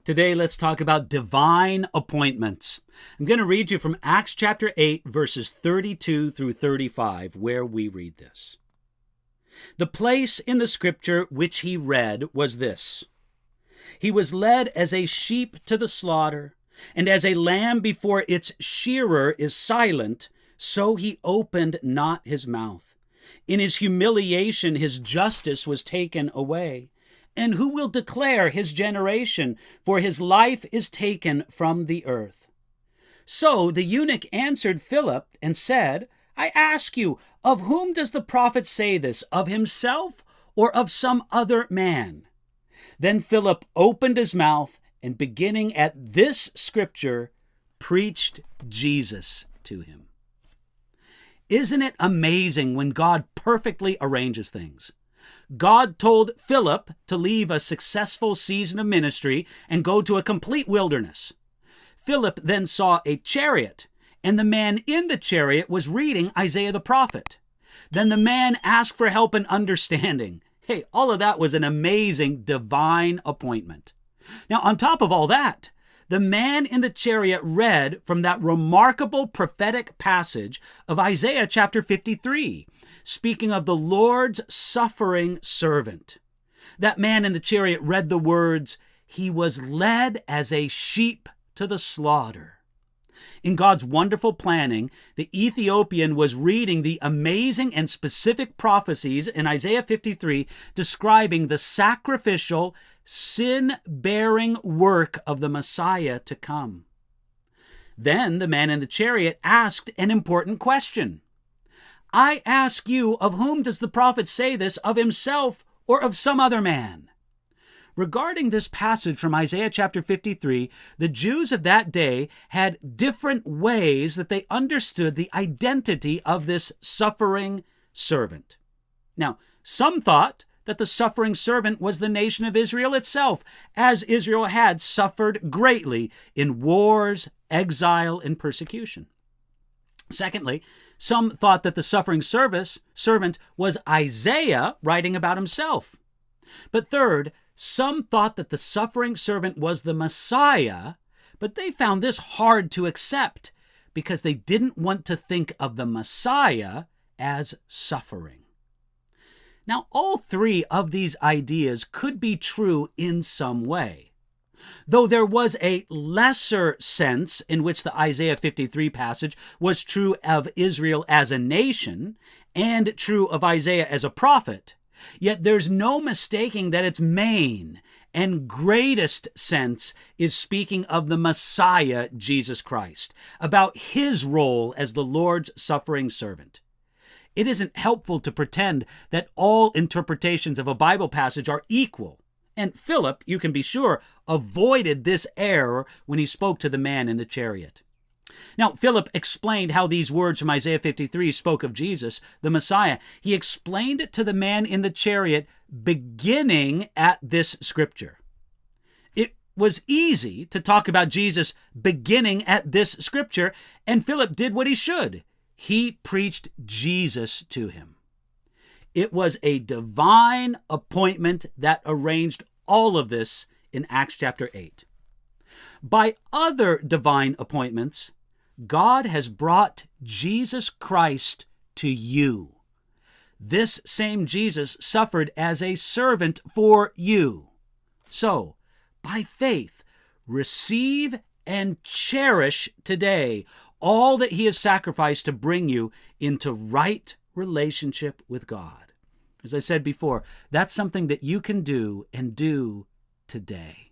Today, let's talk about divine appointments. I'm going to read you from Acts chapter 8, verses 32 through 35, where we read this. The place in the scripture which he read was this: He was led as a sheep to the slaughter, and as a lamb before its shearer is silent, so he opened not his mouth. In his humiliation his justice was taken away. And who will declare his generation? For his life is taken from the earth. So the eunuch answered Philip and said, I ask you, of whom does the prophet say this, of himself or of some other man? Then Philip opened his mouth and, beginning at this scripture, preached Jesus to him. Isn't it amazing when God perfectly arranges things? God told Philip to leave a successful season of ministry and go to a complete wilderness. Philip then saw a chariot, and the man in the chariot was reading Isaiah the prophet. Then the man asked for help and understanding. Hey, all of that was an amazing divine appointment. Now, on top of all that, the man in the chariot read from that remarkable prophetic passage of Isaiah chapter 53, speaking of the Lord's suffering servant. That man in the chariot read the words, He was led as a sheep to the slaughter. In God's wonderful planning, the Ethiopian was reading the amazing and specific prophecies in Isaiah 53 describing the sacrificial, sin-bearing work of the Messiah to come. Then the man in the chariot asked an important question. I ask you, of whom does the prophet say this, of himself or of some other man? Regarding this passage from Isaiah chapter 53, the Jews of that day had different ways that they understood the identity of this suffering servant. Now, some thought that the suffering servant was the nation of Israel itself, as Israel had suffered greatly in wars, exile, and persecution. Secondly, some thought that the suffering servant was Isaiah writing about himself. But third, some thought that the suffering servant was the Messiah, but they found this hard to accept because they didn't want to think of the Messiah as suffering. Now, all three of these ideas could be true in some way. Though there was a lesser sense in which the Isaiah 53 passage was true of Israel as a nation and true of Isaiah as a prophet, yet there's no mistaking that its main and greatest sense is speaking of the Messiah, Jesus Christ, about his role as the Lord's suffering servant. It isn't helpful to pretend that all interpretations of a Bible passage are equal. And Philip, you can be sure, avoided this error when he spoke to the man in the chariot. Now, Philip explained how these words from Isaiah 53 spoke of Jesus, the Messiah. He explained it to the man in the chariot beginning at this scripture. It was easy to talk about Jesus beginning at this scripture, and Philip did what he should. He preached Jesus to him. It was a divine appointment that arranged all of this in Acts chapter 8. By other divine appointments, God has brought Jesus Christ to you. This same Jesus suffered as a servant for you. So, by faith, receive and cherish today all that he has sacrificed to bring you into right relationship with God. As I said before, that's something that you can do and do today.